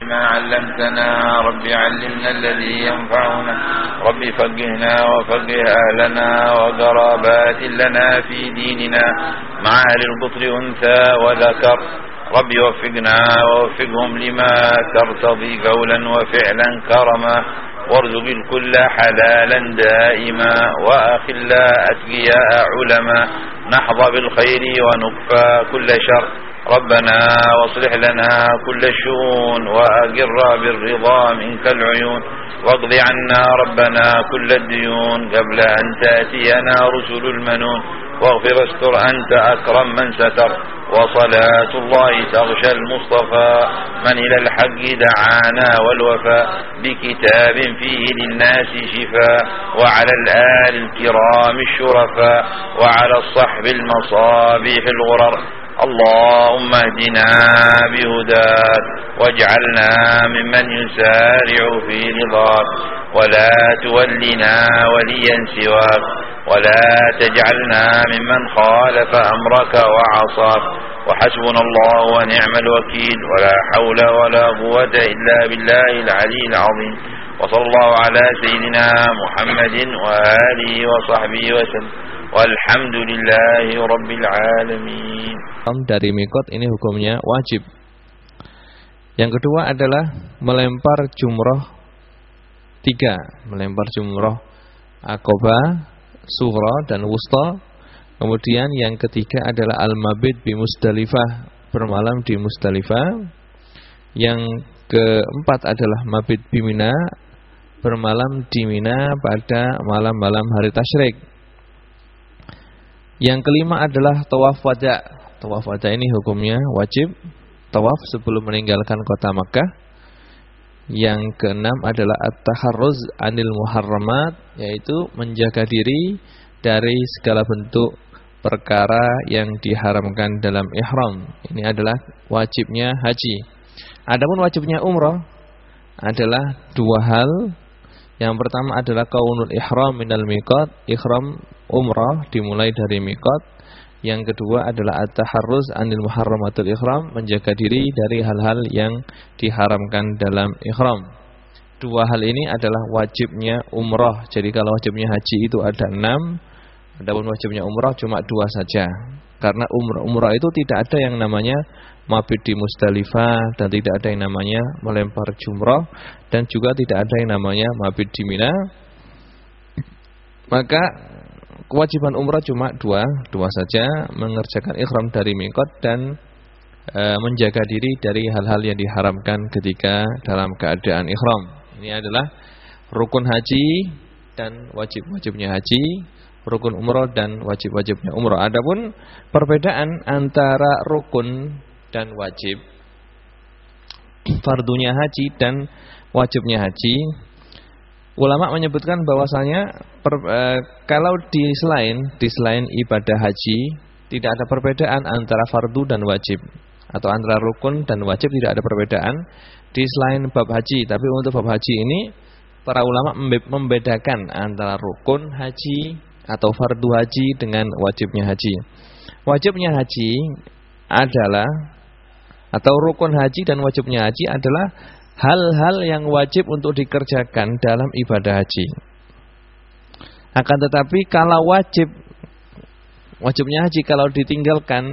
ما علمتنا رب علمنا الذي ينفعنا رب فقهنا وفقه أهلنا وقرابات لنا في ديننا مع أهل البطر أنثى وذكر رب وفقنا ووفقهم لما ترتضي قولا وفعلا كرما وارزق الكل حلالا دائما وأخلا أتقياء علما نحظى بالخير ونكفى كل شر ربنا واصلح لنا كل الشؤون وأقر بالرضا منك العيون واقض عنا ربنا كل الديون قبل أن تأتينا رسل المنون واغفر استر أنت أكرم من ستر وصلاة الله تغشى المصطفى من إلى الحق دعانا والوفاء بكتاب فيه للناس شفاء وعلى الآل الكرام الشرفاء وعلى الصحب المصابيح الغرر اللهم اهدنا بهداك واجعلنا ممن يسارع في رضاك ولا تولنا وليا سواك ولا تجعلنا ممن خالف أمرك وعصاك وحسبنا الله ونعم الوكيل ولا حول ولا قوة إلا بالله العلي العظيم وصلى الله على سيدنا محمد وآله وصحبه وسلم walhamdulillahi rabbil alamin. Dari mikot ini hukumnya wajib. Yang kedua adalah melempar jumroh 3, melempar jumroh Aqabah, Sughra dan Wusta. Kemudian yang ketiga adalah al-mabit bi Musdalifah, bermalam di Musdalifah. Yang keempat adalah mabit bi Mina, bermalam di Mina pada malam-malam hari tasyrik. Yang kelima adalah tawaf wada. Tawaf wada ini hukumnya wajib, tawaf sebelum meninggalkan kota Makkah. Yang keenam adalah at-taharruz anil muharramat, yaitu menjaga diri dari segala bentuk perkara yang diharamkan dalam ihram. Ini adalah wajibnya haji. Adapun wajibnya umrah adalah 2 hal. Yang pertama adalah kaunul ihram minal miqat, ihram umrah dimulai dari miqat. Yang kedua adalah at-taharruz anil muharramatul ihram, menjaga diri dari hal-hal yang diharamkan dalam ihram. 2 hal ini adalah wajibnya umrah. Jadi kalau wajibnya haji itu ada 6, adapun wajibnya umrah cuma 2 saja. Karena umrah itu tidak ada yang namanya mabit di Musdalifah, dan tidak ada yang namanya melempar jumrah, dan juga tidak ada yang namanya mabit di Mina. Maka kewajiban umrah cuma 2 saja, mengerjakan ihram dari miqat dan menjaga diri dari hal-hal yang diharamkan ketika dalam keadaan ihram. Ini adalah rukun haji dan wajib-wajibnya haji, rukun umrah dan wajib-wajibnya umrah. Adapun perbedaan antara rukun dan wajib, fardunya haji dan wajibnya haji, ulama menyebutkan bahwasanya kalau di selain ibadah haji tidak ada perbedaan antara fardu dan wajib, atau antara rukun dan wajib tidak ada perbedaan di selain bab haji. Tapi untuk bab haji ini para ulama membedakan antara rukun haji atau fardu haji dengan wajibnya haji. Wajibnya haji adalah, atau rukun haji dan wajibnya haji adalah hal-hal yang wajib untuk dikerjakan dalam ibadah haji. Akan tetapi kalau wajibnya haji kalau ditinggalkan,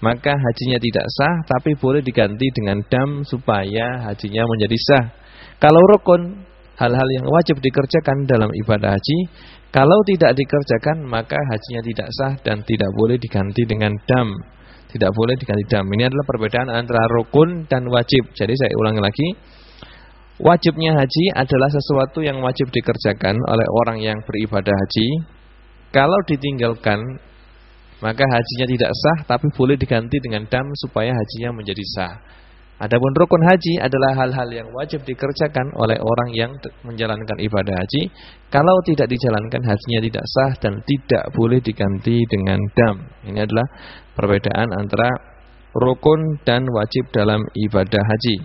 maka hajinya tidak sah, tapi boleh diganti dengan dam supaya hajinya menjadi sah. Kalau rukun, hal-hal yang wajib dikerjakan dalam ibadah haji, kalau tidak dikerjakan maka hajinya tidak sah dan tidak boleh diganti dengan dam. Tidak boleh diganti dam. Ini adalah perbedaan antara rukun dan wajib. Jadi saya ulangi lagi. Wajibnya haji adalah sesuatu yang wajib dikerjakan oleh orang yang beribadah haji. Kalau ditinggalkan, maka hajinya tidak sah, tapi boleh diganti dengan dam supaya hajinya menjadi sah. Adapun rukun haji adalah hal-hal yang wajib dikerjakan oleh orang yang menjalankan ibadah haji. Kalau tidak dijalankan, hajinya tidak sah dan tidak boleh diganti dengan dam. Ini adalah perbedaan antara rukun dan wajib dalam ibadah haji.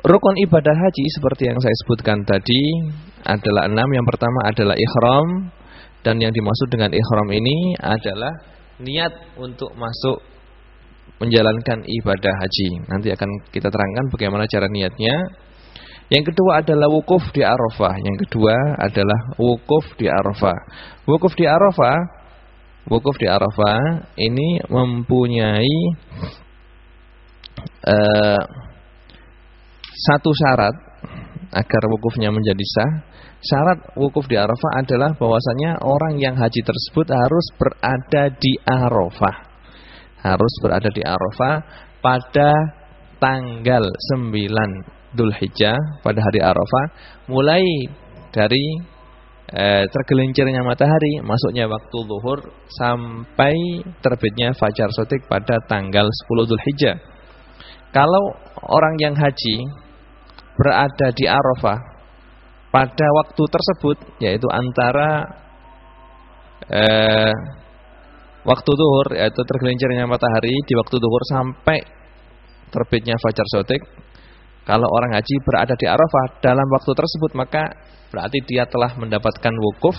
Rukun ibadah haji seperti yang saya sebutkan tadi adalah 6. Yang pertama adalah ihram, dan yang dimaksud dengan ihram ini adalah niat untuk masuk menjalankan ibadah haji. Nanti akan kita terangkan bagaimana cara niatnya. Yang kedua adalah wukuf di Arafah. Yang kedua adalah wukuf di Arafah. Wukuf di Arafah ini mempunyai satu syarat agar wukufnya menjadi sah. Syarat wukuf di Arafah adalah bahwasanya orang yang haji tersebut harus berada di Arafah. Harus berada di Arafah pada tanggal 9 Dzulhijjah, pada hari Arafah, mulai dari tergelincirnya matahari, masuknya waktu zuhur sampai terbitnya fajar shadiq pada tanggal 10 Dzulhijjah. Kalau orang yang haji berada di Arafah pada waktu tersebut, yaitu antara waktu zuhur, yaitu tergelincirnya matahari di waktu zuhur sampai terbitnya fajar shadiq, kalau orang haji berada di Arafah dalam waktu tersebut, maka berarti dia telah mendapatkan wukuf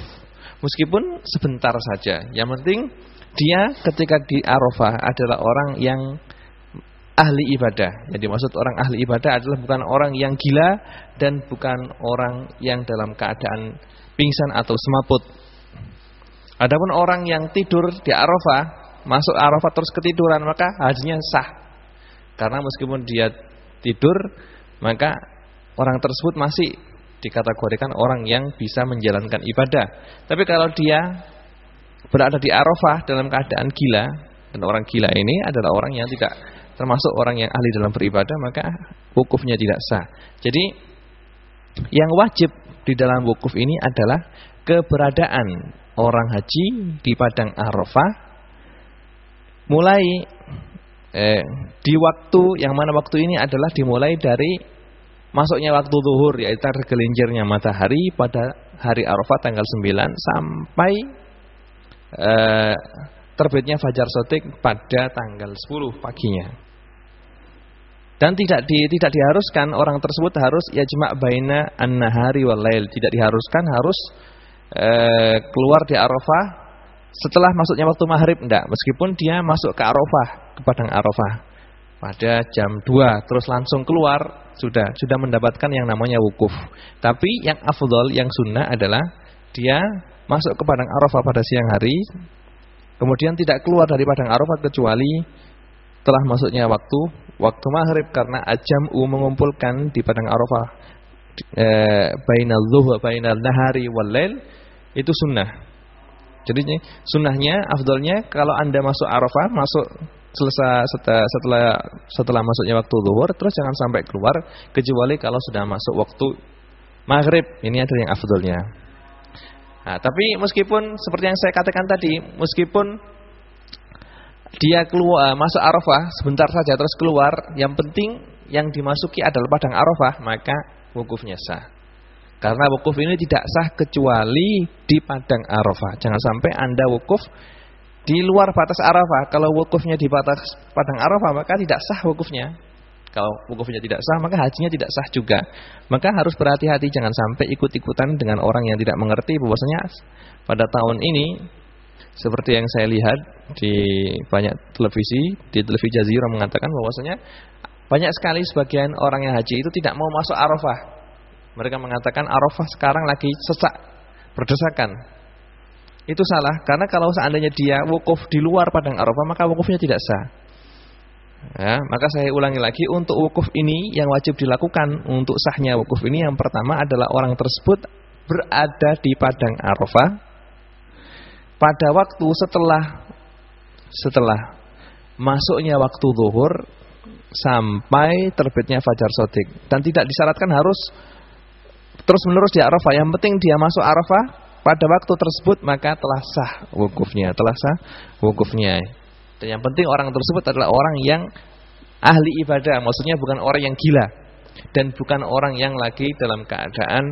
meskipun sebentar saja. Yang penting dia ketika di Arafah adalah orang yang ahli ibadah. Yang dimaksud orang ahli ibadah adalah bukan orang yang gila dan bukan orang yang dalam keadaan pingsan atau semaput. Adapun orang yang tidur di Arafah, masuk Arafah terus ketiduran, maka hajinya sah. Karena meskipun dia tidur, maka orang tersebut masih dikategorikan orang yang bisa menjalankan ibadah. Tapi kalau dia berada di Arafah dalam keadaan gila, dan orang gila ini adalah orang yang tidak termasuk orang yang ahli dalam beribadah, maka wukufnya tidak sah. Jadi yang wajib di dalam wukuf ini adalah keberadaan orang haji di padang Arafah mulai di waktu yang mana waktu ini adalah dimulai dari masuknya waktu zuhur, yaitu tergelincirnya matahari pada hari Arafah tanggal 9 sampai terbitnya fajar shadiq pada tanggal 10 paginya. Dan tidak diharuskan orang tersebut harus yajma' baina an-nahari wal lail, tidak diharuskan harus keluar di Arafah setelah masuknya waktu maghrib, enggak. Meskipun dia masuk ke Arafah, ke padang Arafah pada jam 2 terus langsung keluar, sudah mendapatkan yang namanya wukuf. Tapi yang afdal, yang sunnah adalah dia masuk ke padang Arafah pada siang hari, kemudian tidak keluar dari padang Arafah kecuali telah masuknya waktu maghrib, karena ajam'u mengumpulkan di padang Arafah bainal zuhur bainal nahari wal lail itu sunnah. Jadi sunnahnya, afdalnya kalau Anda masuk Arafah, setelah masuknya waktu zuhur, terus jangan sampai keluar kecuali kalau sudah masuk waktu maghrib. Ini adalah yang afdalnya. Nah, tapi meskipun seperti yang saya katakan tadi, meskipun dia keluar masuk Arafah sebentar saja terus keluar, yang penting yang dimasuki adalah padang Arafah, maka wukufnya sah. Karena wukuf ini tidak sah kecuali di padang Arafah. Jangan sampai Anda wukuf di luar batas Arafah. Kalau wukufnya di batas padang Arafah, maka tidak sah wukufnya. Kalau wukufnya tidak sah, maka hajinya tidak sah juga. Maka harus berhati-hati, jangan sampai ikut-ikutan dengan orang yang tidak mengerti bahwasanya pada tahun ini, seperti yang saya lihat di banyak televisi, di televisi Jazirah mengatakan bahwasanya banyak sekali sebagian orang yang haji itu tidak mau masuk Arafah. Mereka mengatakan Arafah sekarang lagi sesak, berdesakan. Itu salah, karena kalau seandainya dia wukuf di luar padang Arafah, maka wukufnya tidak sah. Ya, maka saya ulangi lagi, untuk wukuf ini yang wajib dilakukan untuk sahnya wukuf ini, yang pertama adalah orang tersebut berada di padang Arafah pada waktu setelah masuknya waktu zuhur sampai terbitnya fajar shadiq, dan tidak disyaratkan harus terus-menerus di Arafah. Yang penting dia masuk Arafah pada waktu tersebut, maka telah sah wukufnya, Dan yang penting orang tersebut adalah orang yang ahli ibadah, maksudnya bukan orang yang gila dan bukan orang yang lagi dalam keadaan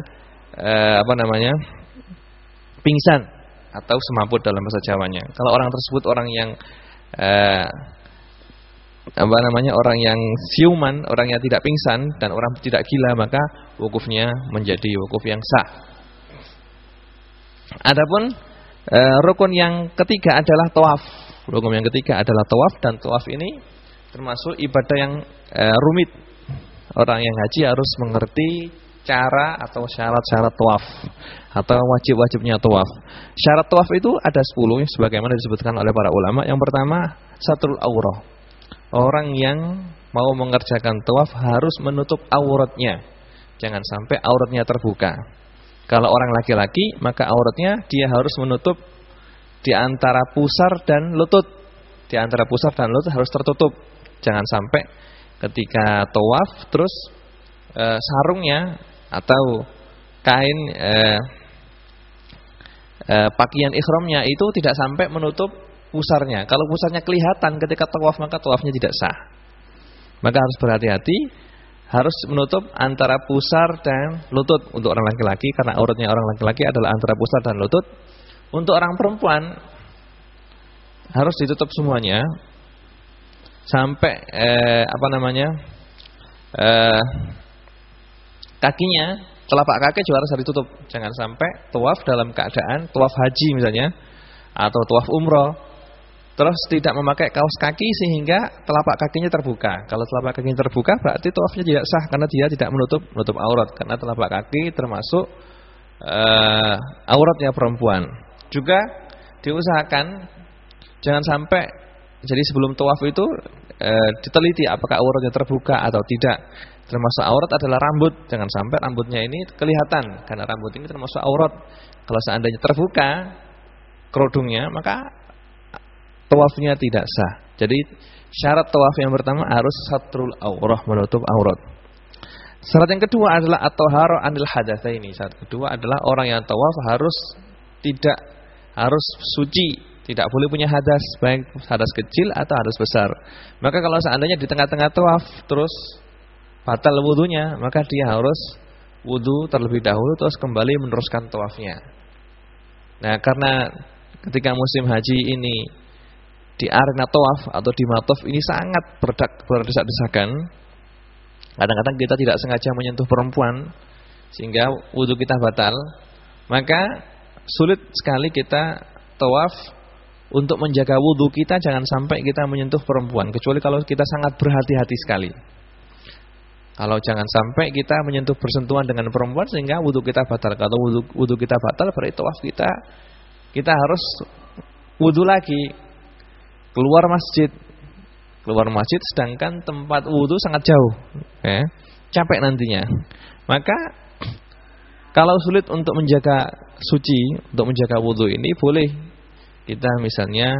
pingsan atau semaput dalam bahasa Jawanya. Kalau orang tersebut orang yang orang yang siuman, orang yang tidak pingsan dan orang tidak gila, maka wukufnya menjadi wukuf yang sah. Adapun rukun yang ketiga adalah tawaf. Rukun yang ketiga adalah tawaf, dan tawaf ini termasuk ibadah yang rumit. Orang yang haji harus mengerti cara atau syarat-syarat tawaf atau wajib-wajibnya tawaf. Syarat tawaf itu ada 10 sebagaimana disebutkan oleh para ulama. Yang pertama, satrul aurah. Orang yang mau mengerjakan tawaf harus menutup auratnya. Jangan sampai auratnya terbuka. Kalau orang laki-laki, maka auratnya dia harus menutup di antara pusar dan lutut. Di antara pusar dan lutut harus tertutup. Jangan sampai ketika tawaf terus sarungnya atau kain pakaian ihramnya itu tidak sampai menutup pusarnya. Kalau pusarnya kelihatan ketika tawaf, maka tawafnya tidak sah. Maka harus berhati-hati, harus menutup antara pusar dan lutut untuk orang laki-laki, karena auratnya orang laki-laki adalah antara pusar dan lutut. Untuk orang perempuan harus ditutup semuanya sampai kakinya, telapak kaki juga harus ditutup. Jangan sampai tawaf dalam keadaan tawaf haji misalnya atau tawaf umroh terus tidak memakai kaos kaki sehingga telapak kakinya terbuka. Kalau telapak kakinya terbuka berarti tawafnya tidak sah karena dia tidak menutup aurat, karena telapak kaki termasuk auratnya perempuan. Juga diusahakan jangan sampai, jadi sebelum tawaf itu diteliti apakah auratnya terbuka atau tidak. Termasuk aurat adalah rambut. Jangan sampai rambutnya ini kelihatan, karena rambut ini termasuk aurat. Kalau seandainya terbuka kerudungnya, maka tawafnya tidak sah. Jadi syarat tawaf yang pertama harus satrul aurah, menutup aurat. Syarat yang kedua adalah at-thaharah anil hadatsaini. Syarat kedua adalah orang yang tawaf harus suci. Tidak boleh punya hadas, baik hadas kecil atau hadas besar. Maka kalau seandainya di tengah-tengah tawaf terus batal wudunya, maka dia harus wudu terlebih dahulu terus kembali meneruskan tawafnya. Nah, karena ketika musim haji ini di arena tawaf atau di mataf ini sangat berdesak-desakan. Kadang-kadang kita tidak sengaja menyentuh perempuan sehingga wudu kita batal. Maka sulit sekali kita tawaf. Untuk menjaga wudu kita jangan sampai kita menyentuh perempuan, kecuali kalau kita sangat berhati-hati sekali. Kalau jangan sampai kita menyentuh bersentuhan dengan perempuan sehingga wudu kita batal. Kalau wudu kita batal berarti tawaf kita harus wudu lagi. Keluar masjid sedangkan tempat wudu sangat jauh. Capek nantinya. Maka kalau sulit untuk menjaga suci, untuk menjaga wudu ini boleh kita misalnya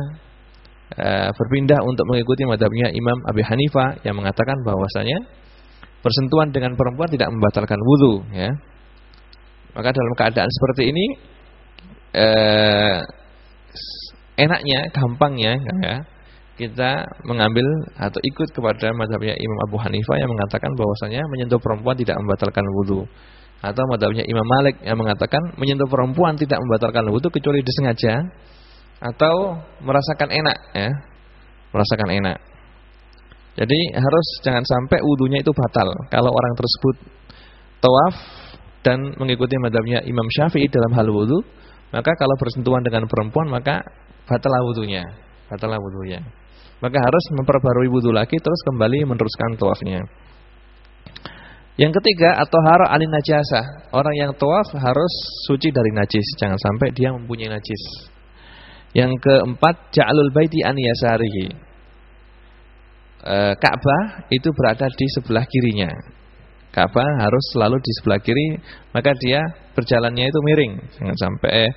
berpindah untuk mengikuti mazhabnya Imam Abi Hanifah yang mengatakan bahwasanya bersentuhan dengan perempuan tidak membatalkan wudu, ya. Maka dalam keadaan seperti ini enaknya, gampangnya, ya, kita mengambil atau ikut kepada mazhabnya Imam Abu Hanifah yang mengatakan bahwasanya menyentuh perempuan tidak membatalkan wudu, atau mazhabnya Imam Malik yang mengatakan menyentuh perempuan tidak membatalkan wudu kecuali disengaja atau merasakan enak, ya, merasakan enak. Jadi harus jangan sampai wudunya itu batal. Kalau orang tersebut tawaf dan mengikuti mazhabnya Imam Syafi'i dalam hal wudu, maka kalau bersentuhan dengan perempuan maka batal wudunya. Maka harus memperbarui wudu lagi terus kembali meneruskan tawafnya. Yang ketiga, at-thaharah alin najasah. Orang yang tawaf harus suci dari najis, jangan sampai dia mempunyai najis. Yang keempat, ja'alul baiti an yasarihi. Ka'bah itu berada di sebelah kirinya. Ka'bah harus selalu di sebelah kiri, maka dia berjalannya itu miring. Jangan sampai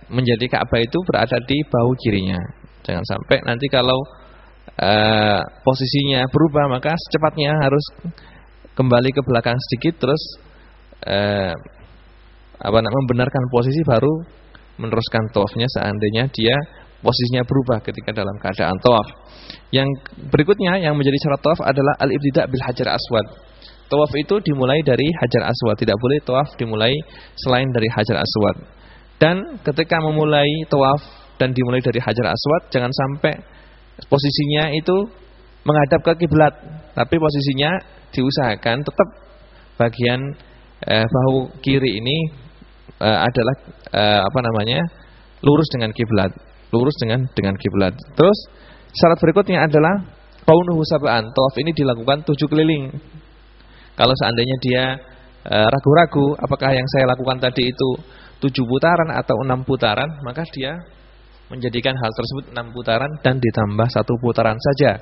menjadi Ka'bah itu berada di bahu kirinya. Jangan sampai nanti kalau posisinya berubah, maka secepatnya harus kembali ke belakang sedikit terus membenarkan posisi baru meneruskan tawafnya seandainya dia posisinya berubah ketika dalam keadaan tawaf. Yang berikutnya yang menjadi syarat tawaf adalah al-ibtida' bil hajar aswad. Tawaf itu dimulai dari hajar aswad, tidak boleh tawaf dimulai selain dari hajar aswad. Dan ketika memulai tawaf dan dimulai dari hajar aswad, jangan sampai posisinya itu menghadap ke kiblat, tapi posisinya diusahakan tetap bagian bahu kiri ini adalah lurus dengan kiblat, Terus syarat berikutnya adalah Kaunuhu sab'an, tawaf ini dilakukan 7 keliling. Kalau seandainya dia ragu-ragu apakah yang saya lakukan tadi itu 7 putaran atau 6 putaran, maka dia menjadikan hal tersebut 6 putaran dan ditambah 1 putaran saja.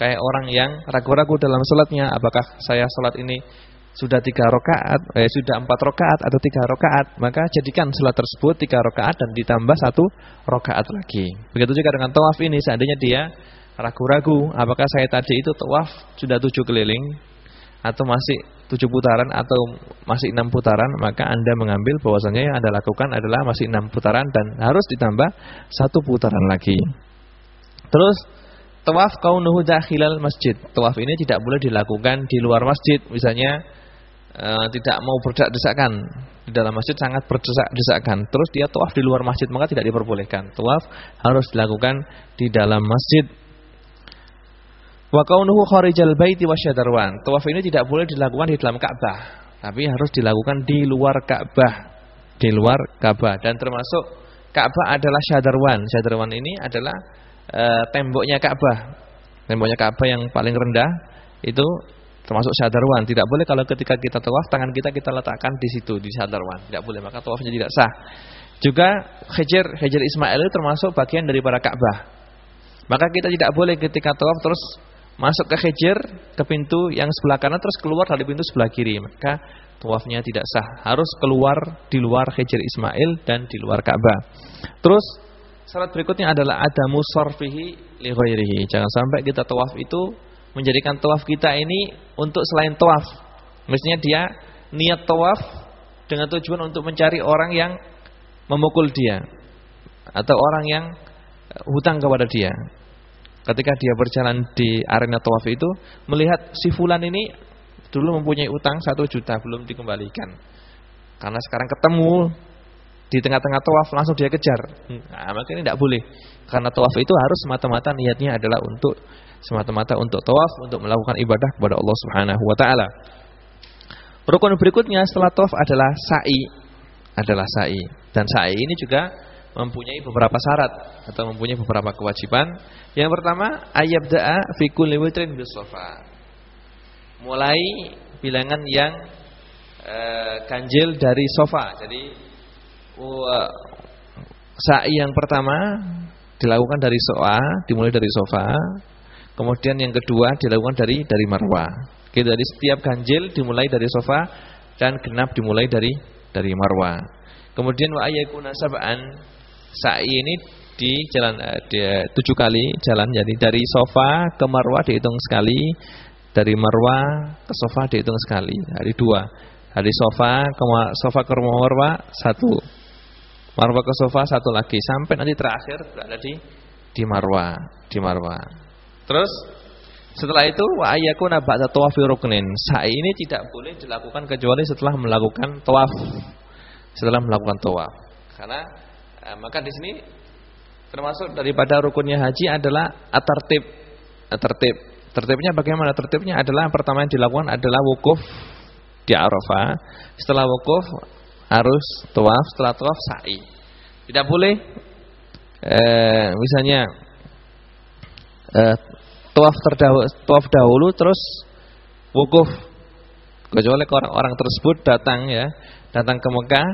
Kayak orang yang ragu-ragu dalam salatnya, apakah saya salat ini sudah 3 rakaat, sudah 4 rakaat atau 3 rakaat, maka jadikan salat tersebut 3 rakaat dan ditambah 1 rakaat lagi. Begitu juga dengan tawaf ini, seandainya dia ragu-ragu apakah saya tadi itu tawaf sudah 7 keliling atau masih 7 putaran atau masih 6 putaran, maka Anda mengambil bahwasanya yang Anda lakukan adalah masih 6 putaran dan harus ditambah 1 putaran lagi. Terus tawaf kaunuhu dakhilal masjid. Tawaf ini tidak boleh dilakukan di luar masjid. Misalnya tidak mau berdesak-desakan. Di dalam masjid sangat berdesak-desakan. Terus dia tawaf di luar masjid, maka tidak diperbolehkan. Tawaf harus dilakukan di dalam masjid. Wa kaunuhu kharijal baiti wasyadarwan. Tawaf ini tidak boleh dilakukan di dalam Ka'bah, tapi harus dilakukan di luar Ka'bah. Di luar Ka'bah, dan termasuk Ka'bah adalah syadarwan. Syadarwan ini adalah temboknya Ka'bah. Temboknya Ka'bah yang paling rendah itu termasuk syadarwan. Tidak boleh kalau ketika kita tawaf tangan kita letakkan di situ, di syadarwan. Tidak boleh, maka tawafnya tidak sah. Juga Hajar Ismail itu termasuk bagian dari para Ka'bah. Maka kita tidak boleh ketika tawaf terus masuk ke Hajar, ke pintu yang sebelah kanan terus keluar dari pintu sebelah kiri, maka tawafnya tidak sah. Harus keluar di luar Hajar Ismail dan di luar Ka'bah. Terus syarat berikutnya adalah adamu sarfihi li ghairihi. Jangan sampai kita tawaf itu menjadikan tawaf kita ini untuk selain tawaf. Mestinya dia niat tawaf dengan tujuan untuk mencari orang yang memukul dia atau orang yang hutang kepada dia. Ketika dia berjalan di arena tawaf itu, melihat si fulan ini dulu mempunyai utang 1 juta belum dikembalikan. Karena sekarang ketemu di tengah-tengah tawaf, langsung dia kejar. Nah, maka ini tidak boleh. Karena tawaf itu harus semata-mata niatnya adalah untuk semata-mata untuk tawaf, untuk melakukan ibadah kepada Allah Subhanahu wa taala. Rukun berikutnya setelah tawaf adalah sa'i. Dan sa'i ini juga mempunyai beberapa syarat atau mempunyai beberapa kewajiban. Yang pertama, ayyabda'a fi kulli witrin bis-shafa. Mulai bilangan yang ganjil dari sofa. Jadi sa'i yang pertama dilakukan dari sofa, dimulai dari sofa. Kemudian yang kedua dilakukan dari marwah. Jadi setiap ganjil dimulai dari sofa dan genap dimulai dari marwah. Kemudian wa ayyakuna sab'an. Sa'i ini di jalan 7 kali jalan, jadi dari sofa ke marwah dihitung sekali, dari marwah ke sofa dihitung sekali. Hari 2. Dari sofa ke marwah 1. Marwah ke sofa 1 lagi sampai nanti terakhir berada di marwah. Terus setelah itu wa ayyakuna ba'da tawafi ruknin. Sa'i ini tidak boleh dilakukan kecuali setelah melakukan tawaf. Karena maka di sini termasuk daripada rukunnya haji adalah at-tartib. Tertibnya bagaimana? Tertibnya adalah pertama yang dilakukan adalah wukuf di Arafah. Setelah wukuf harus tawaf, setelah tawaf sa'i. Tidak boleh misalnya tawaf dahulu terus wukuf. Kecuali orang tersebut datang ke Mekah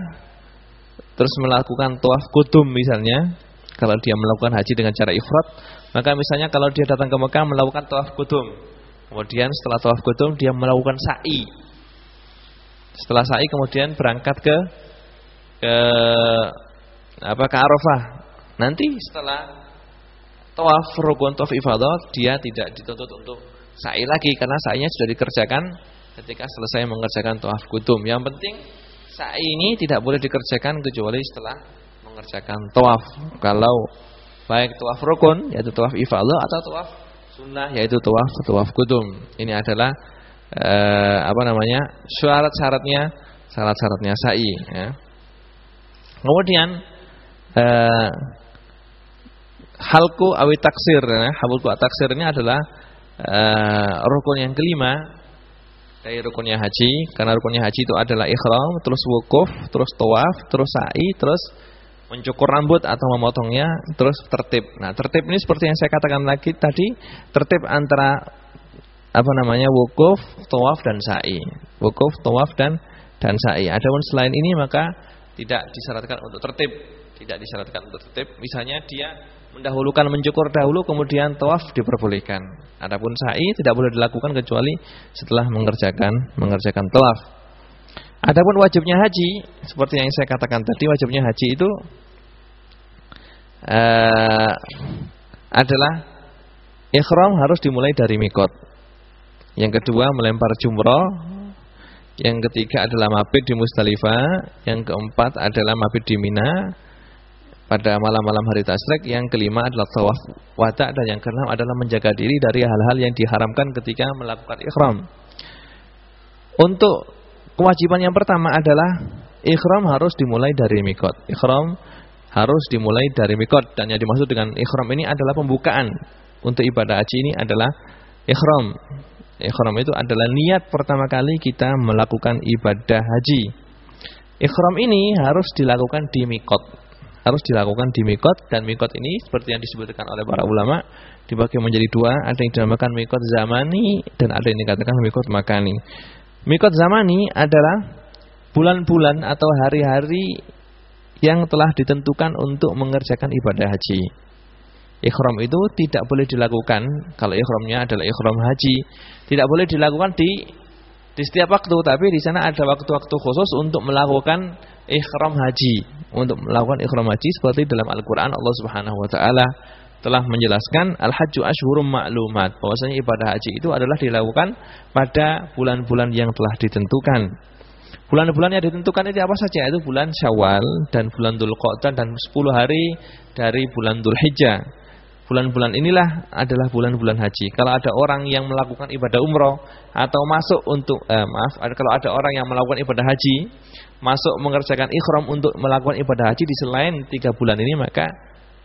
terus melakukan tawaf qudum misalnya. Kalau dia melakukan haji dengan cara ifrad, maka misalnya kalau dia datang ke Mekah melakukan tawaf qudum, kemudian setelah tawaf qudum dia melakukan sa'i. Setelah sa'i kemudian berangkat ke Arafah. Nanti setelah tawaf rukun tawaf ifadah dia tidak dituntut untuk sa'i lagi karena sa'inya sudah dikerjakan ketika selesai mengerjakan tawaf qudum. Yang penting sa'i ini tidak boleh dikerjakan kecuali setelah mengerjakan tawaf. Kalau baik tawaf rukun yaitu tawaf ifadah atau tawaf sunnah yaitu tawaf qudum. Ini adalah syarat-syaratnya sa'i ya. Kemudian halqu awi taksir ya. Halqu taksir ini adalah rukun yang kelima dari rukunnya haji. Karena rukunnya haji itu adalah ihram, terus wukuf, terus tawaf, terus sa'i, terus mencukur rambut atau memotongnya, terus tertib. Nah, tertib ini seperti yang saya katakan lagi tadi, tertib antara wukuf, tawaf dan sa'i. Wukuf, tawaf dan sa'i. Adapun selain ini maka tidak disyaratkan untuk tertib. Tidak disyaratkan untuk tertib. Misalnya dia mendahulukan mencukur dahulu kemudian tawaf diperbolehkan. Adapun sa'i tidak boleh dilakukan kecuali setelah mengerjakan tawaf. Adapun wajibnya haji, seperti yang saya katakan tadi, wajibnya haji itu adalah ihram harus dimulai dari mikot. Yang kedua melempar jumrah. Yang ketiga adalah mabit di Musdalifah. Yang keempat adalah mabit di Mina pada malam-malam hari tasyrik. Yang kelima adalah tawaf wada, dan yang keenam adalah menjaga diri dari hal-hal yang diharamkan ketika melakukan ihram. Untuk kewajiban yang pertama adalah ihram harus dimulai dari mikot. Ihram harus dimulai dari mikot, dan yang dimaksud dengan ihram ini adalah pembukaan. Untuk ibadah haji ini adalah ihram. Ihram itu adalah niat pertama kali kita melakukan ibadah haji. Ihram ini harus dilakukan di mikot. Harus dilakukan di mikot, dan mikot ini seperti yang disebutkan oleh para ulama dibagi menjadi dua. Ada yang dinamakan mikot zamani dan ada yang dikatakan mikot makani. Mikot zamani adalah bulan-bulan atau hari-hari yang telah ditentukan untuk mengerjakan ibadah haji. Ihram itu tidak boleh dilakukan, kalau ihramnya adalah ihram haji, tidak boleh dilakukan di setiap waktu, tapi di sana ada waktu-waktu khusus untuk melakukan ihram haji. Untuk melakukan ihram haji seperti dalam Al-Qur'an Allah Subhanahu wa taala telah menjelaskan al-hajju asyhurum ma'lumat, bahwasanya ibadah haji itu adalah dilakukan pada bulan-bulan yang telah ditentukan. Bulan-bulan yang ditentukan itu apa saja? Itu bulan Syawal dan bulan Dzulqa'dah dan 10 hari dari bulan Dzulhijjah. Bulan-bulan inilah adalah bulan-bulan haji. Kalau ada orang yang melakukan ibadah umroh atau masuk untuk kalau ada orang yang melakukan ibadah haji, masuk mengerjakan ihram untuk melakukan ibadah haji di selain 3 bulan ini, maka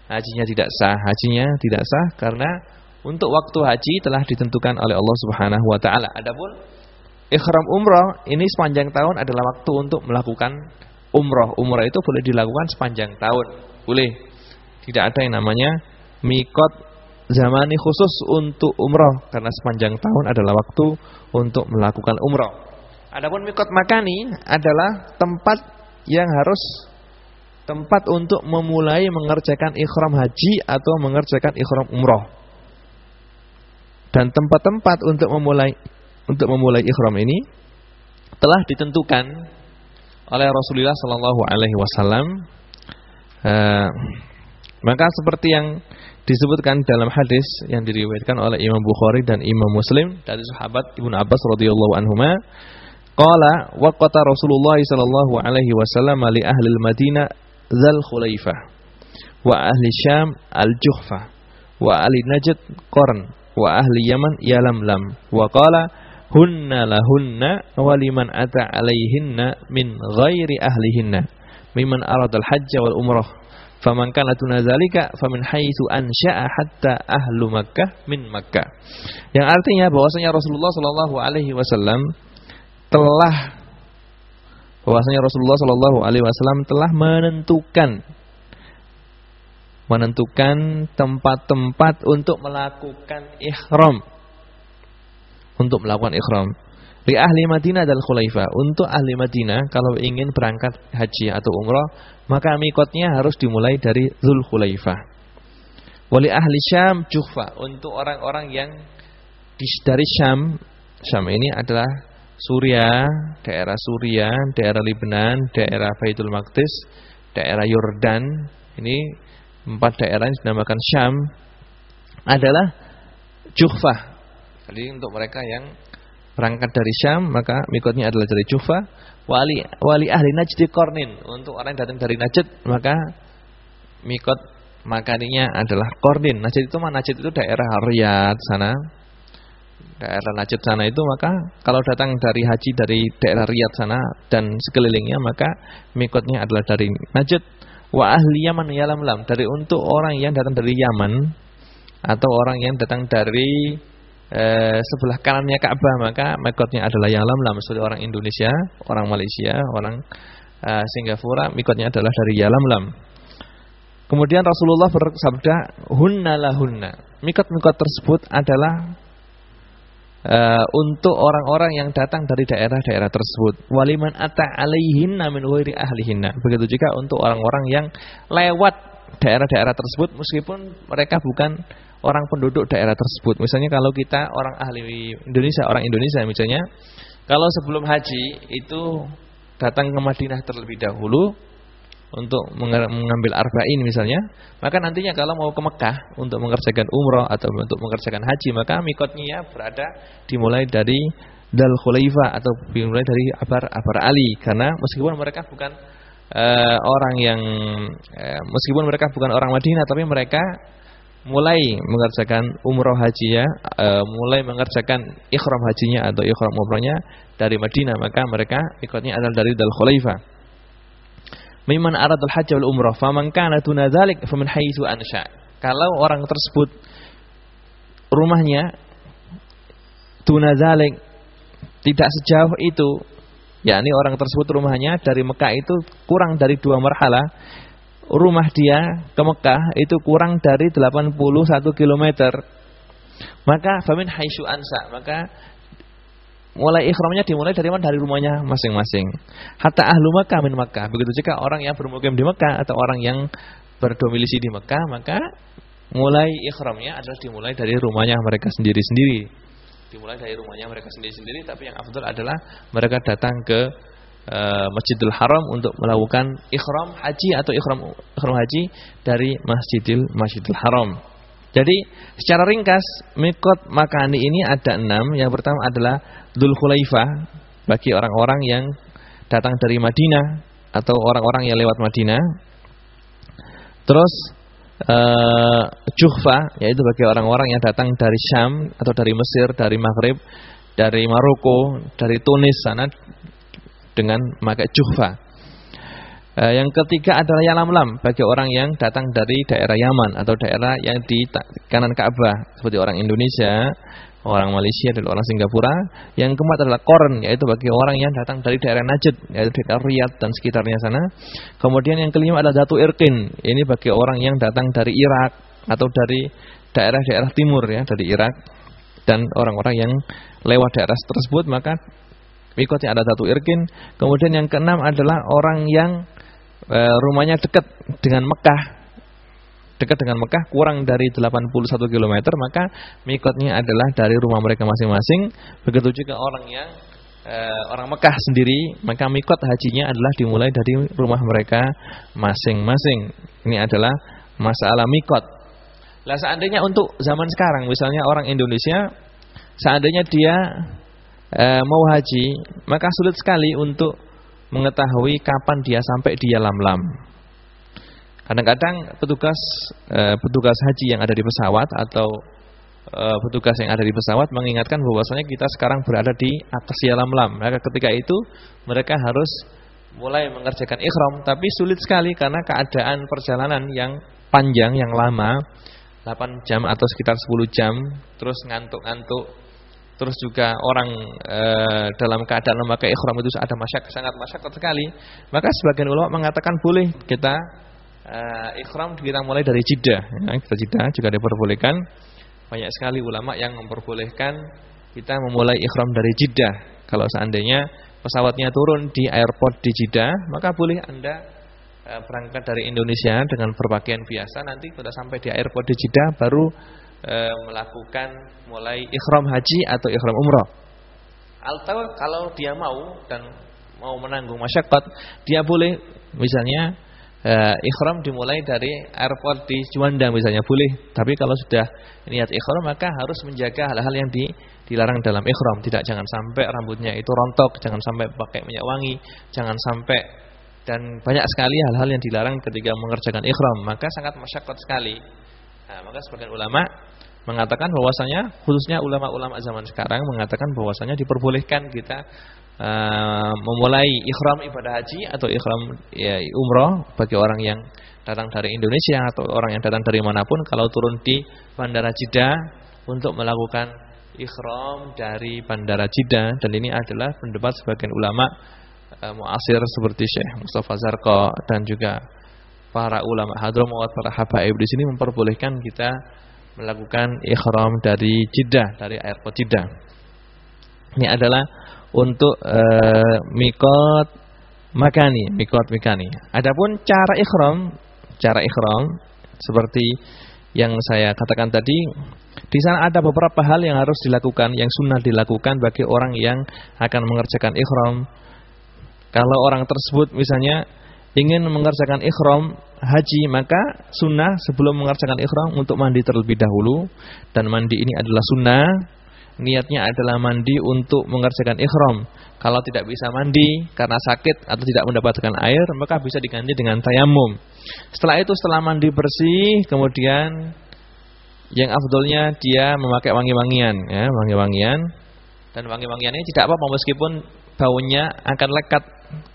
hajinya tidak sah. Hajinya tidak sah karena untuk waktu haji telah ditentukan oleh Allah Subhanahu wa taala. Adapun ihram umroh ini sepanjang tahun adalah waktu untuk melakukan umroh. Umroh itu boleh dilakukan sepanjang tahun. Boleh. Tidak ada yang namanya mikot zamani khusus untuk umroh, karena sepanjang tahun adalah waktu untuk melakukan umroh. Adapun mikot makani adalah tempat yang tempat untuk memulai mengerjakan ihram haji atau mengerjakan ihram umroh. Dan tempat-tempat untuk memulai ihram ini telah ditentukan oleh Rasulullah sallallahu alaihi wasallam. Maka seperti yang disebutkan dalam hadis yang diriwayatkan oleh Imam Bukhari dan Imam Muslim dari sahabat Ibnu Abbas radhiyallahu anhuma, qala waqata Rasulullah sallallahu alaihi wasallam li ahli al-Madinah Dzul Khulaifah wa ahli Syam al-Juhfah wa ahli Najd Qarn wa ahli Yaman Yalamlam wa qala hunna lahunna wa liman ata alaihinna min ghairi ahlihinna mimman arada al-hajj wal umrah faman kana tunazalika famin haitsu ansha'a hatta ahlu Makkah min Makkah. Yang artinya bahwasanya Rasulullah sallallahu alaihi wasallam telah menentukan tempat-tempat untuk melakukan ihram. Untuk melakukan ihram. Li ahli Madinah dan Khulaifah, untuk ahli Madinah kalau ingin berangkat haji atau umrah, maka mikotnya harus dimulai dari Dzul Khulaifah. Wali ahli Syam Juhfah, untuk orang-orang yang dari Syam. Syam ini adalah Suriah, daerah Lebanon, daerah Baitul Maqdis, daerah Yordan. Ini 4 daerah yang dinamakan Syam adalah Juhfah. Jadi untuk mereka yang berangkat dari Syam, maka mikotnya adalah dari Juhfah. Wali ahli Najd Qarnin, untuk orang yang datang dari Najd, maka mikot makaninya adalah Qarnin. Najd itu mana? Najd itu daerah Riyadh sana. Daerah Najd sana itu, maka kalau datang dari haji dari daerah Riyadh sana dan sekelilingnya, maka mikotnya adalah dari Najd. Wa ahli Yaman Yalamlam, dari untuk orang yang datang dari Yaman atau orang yang datang dari sebelah kanannya Ka'bah, maka mikotnya adalah Yalamlam. Seperti orang Indonesia, orang Malaysia, orang Singapura, mikotnya adalah dari Yalamlam. Kemudian Rasulullah bersabda, hunna lahunna. Mikot-mikot tersebut adalah untuk orang-orang yang datang dari daerah-daerah tersebut. Waliman ata alaihinna min ghairi ahlihinna. Begitu juga untuk orang-orang yang lewat daerah-daerah tersebut meskipun mereka bukan orang penduduk daerah tersebut. Misalnya kalau kita orang ahli Indonesia, orang Indonesia misalnya, kalau sebelum haji itu datang ke Madinah terlebih dahulu untuk mengambil arba'in misalnya, maka nantinya kalau mau ke Mekah untuk mengerjakan umrah atau untuk mengerjakan haji, maka mikotnya berada dimulai dari Dzul Khulaifah atau dimulai dari Abar Ali, karena meskipun mereka bukan orang Madinah, tapi mereka mulai mengerjakan umrah haji mulai mengerjakan ikhram hajinya atau ikhram umrahnya dari Madinah, maka mereka mikotnya adalah dari Dzul Khulaifah. Mimman aradul hajj wal umrah faman kana duna dzalik famin haitsu ansha. Kalau orang tersebut rumahnya duna dzalik, tidak sejauh itu, yakni orang tersebut rumahnya dari Mekah itu kurang dari 2 marhalah, rumah dia ke Mekah itu kurang dari 81 km, maka famin haitsu ansha, maka mulai ikhramnya dimulai dari mana? Dari rumahnya masing-masing. Hatta ahlu Makkah min Makkah. Begitu juga orang yang bermukim di Mekah atau orang yang berdomisili di Mekah, maka mulai ikhramnya adalah dimulai dari rumahnya mereka sendiri-sendiri. Dimulai dari rumahnya mereka sendiri-sendiri, tapi yang afdal adalah mereka datang ke Masjidil Haram untuk melakukan ikhram haji atau ikhram haji dari Masjidil Haram. Jadi secara ringkas mikot makani ini ada 6. Yang pertama adalah Dzul Khulaifah bagi orang-orang yang datang dari Madinah atau orang-orang yang lewat Madinah. Terus Juhfa, yaitu bagi orang-orang yang datang dari Syam atau dari Mesir, dari Maghrib, dari Maroko, dari Tunis sana dengan memakai Juhfa. Yang ketiga adalah Yalamlam bagi orang yang datang dari daerah Yaman atau daerah yang di kanan Ka'bah seperti orang Indonesia, orang Malaysia dan orang Singapura. Yang keempat adalah Qarn, yaitu bagi orang yang datang dari daerah Najd, yaitu daerah Riyadh dan sekitarnya sana. Kemudian yang kelima adalah Dzatu Irqin, ini bagi orang yang datang dari Irak atau dari daerah-daerah timur ya, dari Irak, dan orang-orang yang lewat daerah tersebut maka mikotnya ada Dzatu Irqin. Kemudian yang keenam adalah orang yang rumahnya dekat dengan Mekah kurang dari 81 km, maka mikotnya adalah dari rumah mereka masing-masing. Begitu juga orang yang orang Mekah sendiri, maka mikot hajinya adalah dimulai dari rumah mereka masing-masing. Ini adalah masalah mikot. Lah seandainya untuk zaman sekarang, misalnya orang Indonesia, seandainya dia mau haji, maka sulit sekali untuk mengetahui kapan dia sampai di Yalamlam. Kadang-kadang petugas haji yang ada di pesawat atau petugas yang ada di pesawat mengingatkan bahwasanya kita sekarang berada di atas Yalamlam. Maka ketika itu mereka harus mulai mengerjakan ikhram, tapi sulit sekali karena keadaan perjalanan yang panjang, yang lama, 8 jam atau sekitar 10 jam, terus ngantuk-ngantuk. Terus juga orang dalam keadaan memakai ikhram itu ada sangat masyaqqat sekali. Maka sebagian ulama mengatakan boleh kita ikhram kita mulai dari Jeddah. Ya, kita Jeddah juga diperbolehkan. Banyak sekali ulama yang memperbolehkan kita memulai ikhram dari Jeddah. Kalau seandainya pesawatnya turun di airport di Jeddah, maka boleh Anda berangkat dari Indonesia dengan berpakaian biasa. Nanti sudah sampai di airport di Jeddah baru melakukan mulai ikhram haji atau ikhram umrah. Atau kalau dia mau dan mau menanggung masyaqqat, dia boleh misalnya ikhram dimulai dari airport di Juanda misalnya, boleh. Tapi kalau sudah niat ikhram maka harus menjaga hal-hal yang dilarang dalam ikhram. Jangan sampai rambutnya itu rontok, jangan sampai pakai minyak wangi, jangan sampai, dan banyak sekali hal-hal yang dilarang ketika mengerjakan ikhram, maka sangat masyaqqat sekali. Nah, maka sebagian ulama mengatakan bahwasanya, khususnya ulama-ulama zaman sekarang mengatakan bahwasanya diperbolehkan kita memulai ikhram ibadah haji atau ikhram umrah bagi orang yang datang dari Indonesia atau orang yang datang dari manapun kalau turun di Bandara Jeddah untuk melakukan ikhram dari Bandara Jeddah. Dan ini adalah pendapat sebagian ulama muasir seperti Syekh Mustafa Zarqa dan juga para ulama Hadramaut, para habaib di sini memperbolehkan kita melakukan ihram dari Jeddah, dari airport Jeddah. Ini adalah untuk miqat makani, miqat makani. Adapun cara ihram seperti yang saya katakan tadi, di sana ada beberapa hal yang harus dilakukan, yang sunnah dilakukan bagi orang yang akan mengerjakan ihram. Kalau orang tersebut misalnya ingin mengerjakan ihram haji, maka sunnah sebelum mengerjakan ihram untuk mandi terlebih dahulu, dan mandi ini adalah sunnah. Niatnya adalah mandi untuk mengerjakan ihram. Kalau tidak bisa mandi karena sakit atau tidak mendapatkan air, maka bisa diganti dengan tayamum. Setelah itu, setelah mandi bersih, kemudian yang afdolnya dia memakai wangi-wangian, ya, wangi-wangian. Dan wangi-wangian ini tidak apa-apa meskipun baunya akan lekat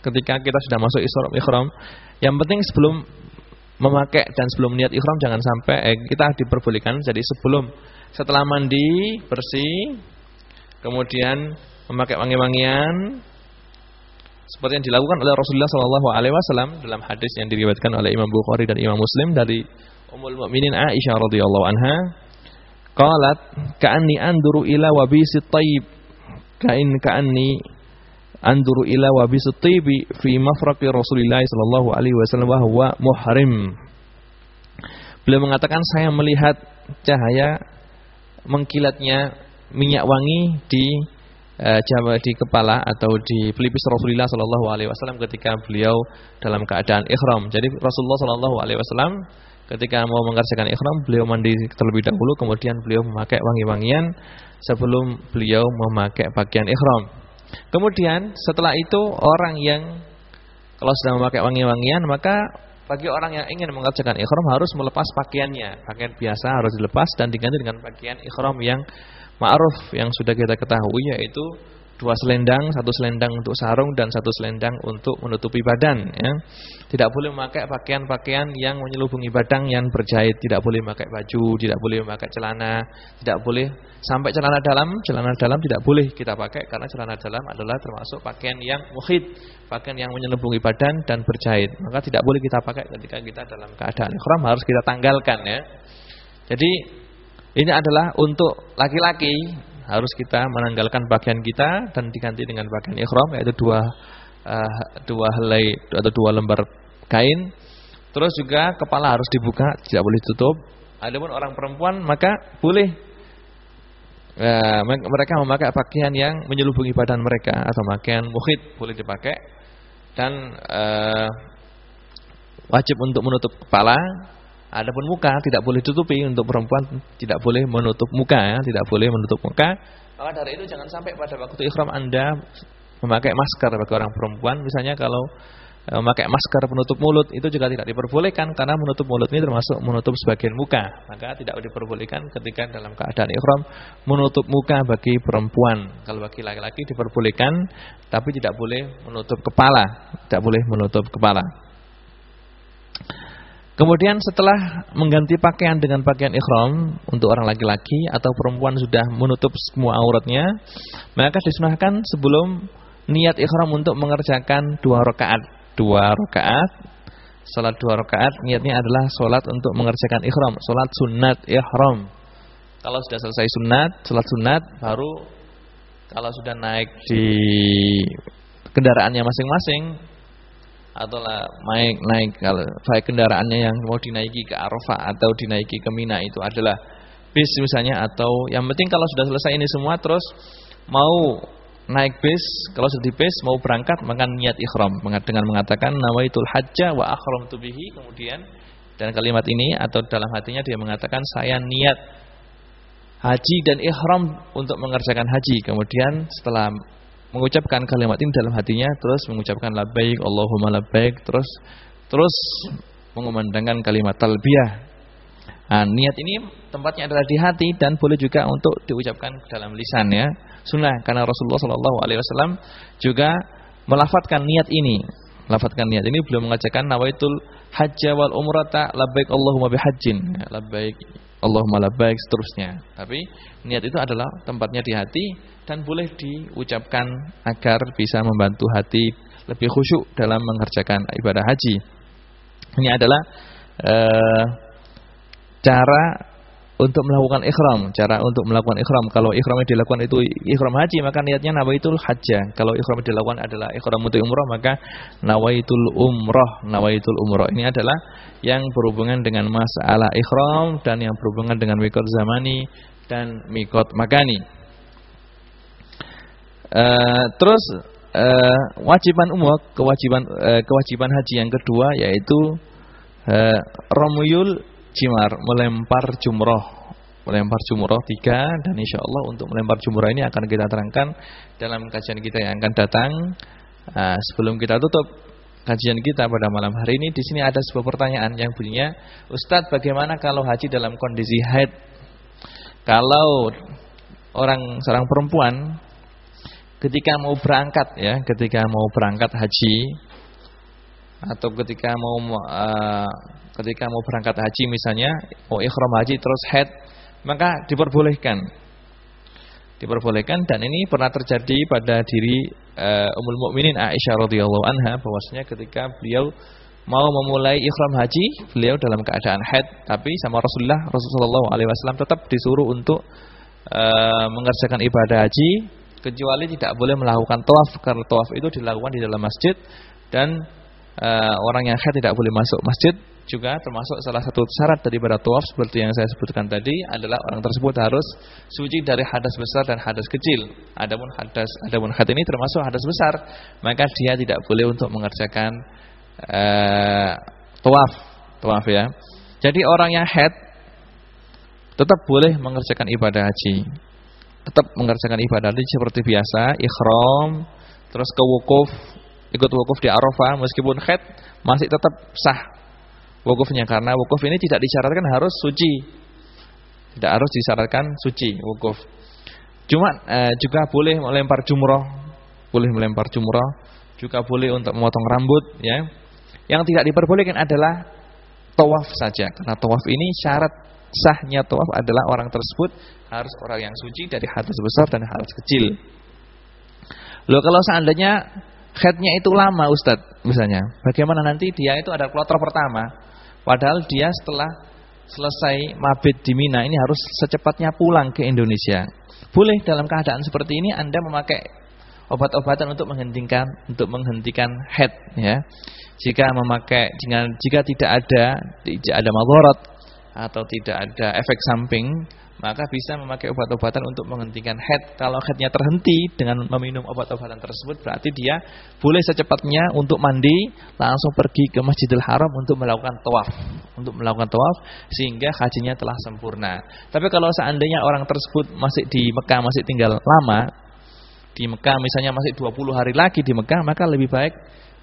ketika kita sudah masuk ihram. Yang penting sebelum memakai dan sebelum niat ihram jangan sampai kita diperbolehkan. Jadi setelah mandi bersih, kemudian memakai wangi-wangian seperti yang dilakukan oleh Rasulullah SAW dalam hadis yang diriwayatkan oleh Imam Bukhari dan Imam Muslim dari Ummul Mukminin Aisyah radhiyallahu anha, qalat ka'anni anduru ila wabisit thayyib, ka'anni anduru ila wabisit thayyibi fi mafraqi Rasulillah sallallahu alaihi wasallam wa huwa muhrim. Beliau mengatakan, saya melihat cahaya mengkilatnya minyak wangi di kepala atau di pelipis Rasulullah sallallahu alaihi wasallam ketika beliau dalam keadaan ihram. Jadi Rasulullah sallallahu alaihi wasallam ketika mau mengerjakan ihram, beliau mandi terlebih dahulu, kemudian beliau memakai wangi-wangian sebelum beliau memakai pakaian ihram. Kemudian setelah itu orang yang kalau sudah memakai wangi-wangian, maka bagi orang yang ingin mengerjakan ihram harus melepas pakaiannya. Pakaian biasa harus dilepas dan diganti dengan pakaian ihram yang ma'ruf yang sudah kita ketahui, yaitu 2 selendang, 1 selendang untuk sarung dan 1 selendang untuk menutupi badan, ya. Tidak boleh memakai pakaian-pakaian yang menyelubungi badan yang berjahit, tidak boleh memakai baju, tidak boleh memakai celana, tidak boleh sampai celana dalam tidak boleh kita pakai, karena celana dalam adalah termasuk pakaian yang mukhit, pakaian yang menyelubungi badan dan berjahit. Maka tidak boleh kita pakai ketika kita dalam keadaan ihram, harus kita tanggalkan, ya. Jadi ini adalah untuk laki-laki, harus kita menanggalkan pakaian kita dan diganti dengan pakaian ihram, yaitu dua helai atau 2 lembar kain. Terus juga kepala harus dibuka, tidak boleh ditutup. Adapun orang perempuan maka boleh mereka memakai pakaian yang menyelubungi badan mereka atau pakaian mukhit boleh dipakai, dan wajib untuk menutup kepala. Adapun muka tidak boleh ditutupi, untuk perempuan tidak boleh menutup muka, ya, tidak boleh menutup muka. Maka dari itu jangan sampai pada waktu ihram Anda memakai masker bagi orang perempuan. Misalnya kalau memakai masker penutup mulut itu juga tidak diperbolehkan, karena menutup mulut ini termasuk menutup sebagian muka. Maka tidak diperbolehkan ketika dalam keadaan ihram menutup muka bagi perempuan. Kalau bagi laki-laki diperbolehkan, tapi tidak boleh menutup kepala, tidak boleh menutup kepala. Kemudian setelah mengganti pakaian dengan pakaian ihram untuk orang laki-laki atau perempuan sudah menutup semua auratnya, maka disunahkan sebelum niat ihram untuk mengerjakan 2 rakaat. 2 rakaat, salat 2 rakaat, niatnya adalah salat untuk mengerjakan ihram, salat sunat ihram. Kalau sudah selesai salat sunat, baru kalau sudah naik di kendaraannya masing-masing, atau naik kalau baik kendaraannya yang mau dinaiki ke Arafah atau dinaiki ke Mina itu adalah bis misalnya, atau yang penting kalau sudah selesai ini semua terus mau naik bis, kalau sudah di bis mau berangkat, maka niat ihram dengan mengatakan nawaitul hajja wa ahramtu bihi, kemudian dan kalimat ini atau dalam hatinya dia mengatakan saya niat haji dan ihram untuk mengerjakan haji. Kemudian setelah mengucapkan kalimat ini dalam hatinya, terus mengucapkan labbaik Allahumma labbaik, terus mengumandangkan kalimat talbiyah. Nah, niat ini tempatnya adalah di hati dan boleh juga untuk diucapkan dalam lisan, ya. Sunnah, karena Rasulullah SAW juga melafadzkan niat ini. Lafadzkan niat ini belum mengajarkan nawaitul hajja wal umrata labbaik Allahumma bihajjin, ya, labbaik Allahumma labbaik seterusnya. Tapi niat itu adalah tempatnya di hati dan boleh diucapkan agar bisa membantu hati lebih khusyuk dalam mengerjakan ibadah haji. Ini adalah cara untuk melakukan ikhram, cara untuk melakukan ikhram. Kalau ikhram yang dilakukan itu ikhram haji, maka niatnya nawaitul hajjah. Kalau ikhram yang dilakukan adalah ikhram untuk umrah, maka nawaitul umrah. Ini adalah yang berhubungan dengan masalah ikhram dan yang berhubungan dengan mikot zamani dan mikot makani. Terus wajiban umrah, kewajiban haji yang kedua yaitu ramyul jimar, melempar jumroh 3, dan insya Allah untuk melempar jumroh ini akan kita terangkan dalam kajian kita yang akan datang. Sebelum kita tutup kajian kita pada malam hari ini, di sini ada sebuah pertanyaan yang bunyinya, Ustadz, bagaimana kalau haji dalam kondisi haid? Kalau seorang perempuan ketika mau berangkat haji atau ketika mau berangkat haji, misalnya mau ikhram haji terus haid, maka diperbolehkan, dan ini pernah terjadi pada diri Ummul Mukminin Aisyah radhiyallahu anha, bahwasanya ketika beliau mau memulai ikhram haji, beliau dalam keadaan haid, tapi sama Rasulullah alaihi wasallam tetap disuruh untuk mengerjakan ibadah haji, kecuali tidak boleh melakukan tawaf, karena tawaf itu dilakukan di dalam masjid, dan orang yang haid tidak boleh masuk masjid. Juga termasuk salah satu syarat daripada tawaf seperti yang saya sebutkan tadi adalah orang tersebut harus suci dari hadas besar dan hadas kecil. Adapun hadas ini termasuk hadas besar, maka dia tidak boleh untuk mengerjakan tawaf ya. Jadi orang yang haid tetap boleh mengerjakan ibadah haji. Tetap mengerjakan ibadah haji seperti biasa, ikhram, terus ke wukuf, ikut wukuf di Arafah, meskipun haid masih tetap sah wukufnya, karena wukuf ini tidak disyaratkan harus suci. Tidak harus disyaratkan suci wukuf. Cuma juga boleh melempar jumroh, juga boleh untuk memotong rambut ya. Yang tidak diperbolehkan adalah tawaf saja, karena tawaf ini syarat sahnya tawaf adalah orang tersebut harus orang yang suci dari hadas besar dan hadas kecil. Loh, kalau seandainya haidnya itu lama Ustadz, misalnya, bagaimana nanti dia itu ada kloter pertama, padahal dia setelah selesai mabit di Mina ini harus secepatnya pulang ke Indonesia. Boleh dalam keadaan seperti ini Anda memakai obat-obatan untuk menghentikan haid ya. Jika tidak ada madharat atau tidak ada efek samping, maka bisa memakai obat-obatan untuk menghentikan haid. Kalau haidnya terhenti dengan meminum obat-obatan tersebut, berarti dia boleh secepatnya untuk mandi, langsung pergi ke Masjidil Haram untuk melakukan tawaf, sehingga hajinya telah sempurna. Tapi kalau seandainya orang tersebut masih di Mekah, masih tinggal lama di Mekah, misalnya masih 20 hari lagi di Mekah, maka lebih baik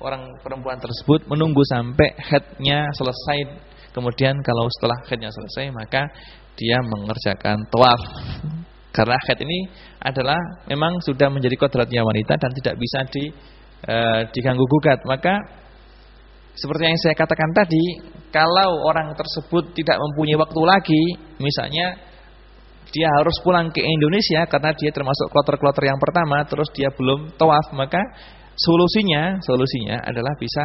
orang perempuan tersebut menunggu sampai haidnya selesai. Kemudian kalau setelah haidnya selesai, maka dia mengerjakan tawaf. Karena haid ini adalah memang sudah menjadi kodratnya wanita dan tidak bisa diganggu gugat. Maka seperti yang saya katakan tadi, kalau orang tersebut tidak mempunyai waktu lagi, misalnya dia harus pulang ke Indonesia karena dia termasuk kloter-kloter yang pertama, terus dia belum tawaf, maka solusinya adalah bisa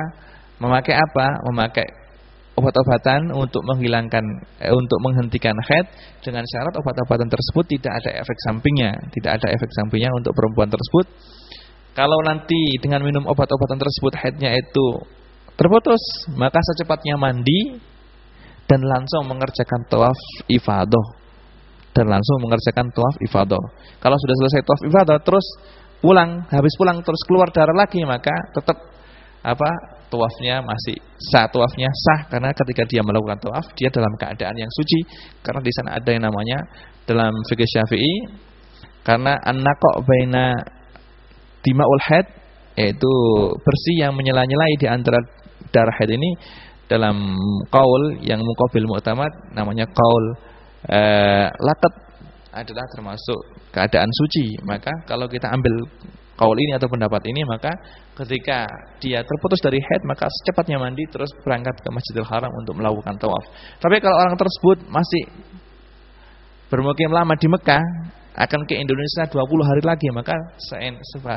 memakai apa? Memakai obat-obatan untuk menghentikan haid, dengan syarat obat-obatan tersebut tidak ada efek sampingnya untuk perempuan tersebut. Kalau nanti dengan minum obat-obatan tersebut haidnya itu terputus, maka secepatnya mandi dan langsung mengerjakan tawaf ifadah. Kalau sudah selesai tawaf ifadah terus habis pulang terus keluar darah lagi, maka tetap tawafnya masih sah, karena ketika dia melakukan tawaf dia dalam keadaan yang suci, karena di sana ada yang namanya dalam fikih Syafi'i, karena an-naqa' baina dima'ul haid, yaitu bersih yang menyela-nyelai di antara darah haid ini, dalam qaul yang muqabil mu'tamad namanya qaul laqat, adalah termasuk keadaan suci. Maka kalau kita ambil qaul ini atau pendapat ini, maka ketika dia terputus dari haid, maka secepatnya mandi terus berangkat ke Masjidil Haram untuk melakukan tawaf. Tapi kalau orang tersebut masih bermukim lama di Mekah, akan ke Indonesia 20 hari lagi, maka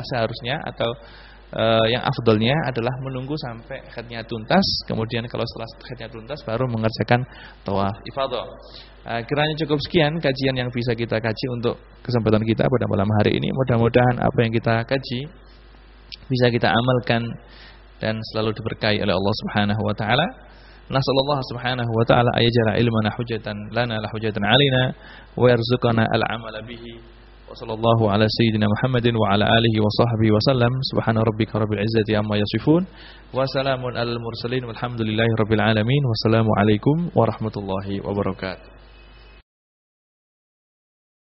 seharusnya atau yang afdolnya adalah menunggu sampai haidnya tuntas, kemudian kalau setelah haidnya tuntas baru mengerjakan tawaf ifadah. Kiranya cukup sekian kajian yang bisa kita kaji untuk kesempatan kita pada malam hari ini. Mudah-mudahan apa yang kita kaji bisa kita amalkan dan selalu diberkahi oleh Allah Subhanahu wa taala. Nasallallahu subhanahu wa ta'ala ayajala ilmana hujatan lana la hujatan alina wa yarzuqana al-amala bihi. Wa sallallahu ala sayyidina Muhammadin wa ala alihi wa sahbihi wa sallam. Subhana rabbika rabbil izzati amma yasifun wa salamun alal mursalin walhamdulillahi rabbil alamin. Wassalamu alaikum warahmatullahi wabarakatuh.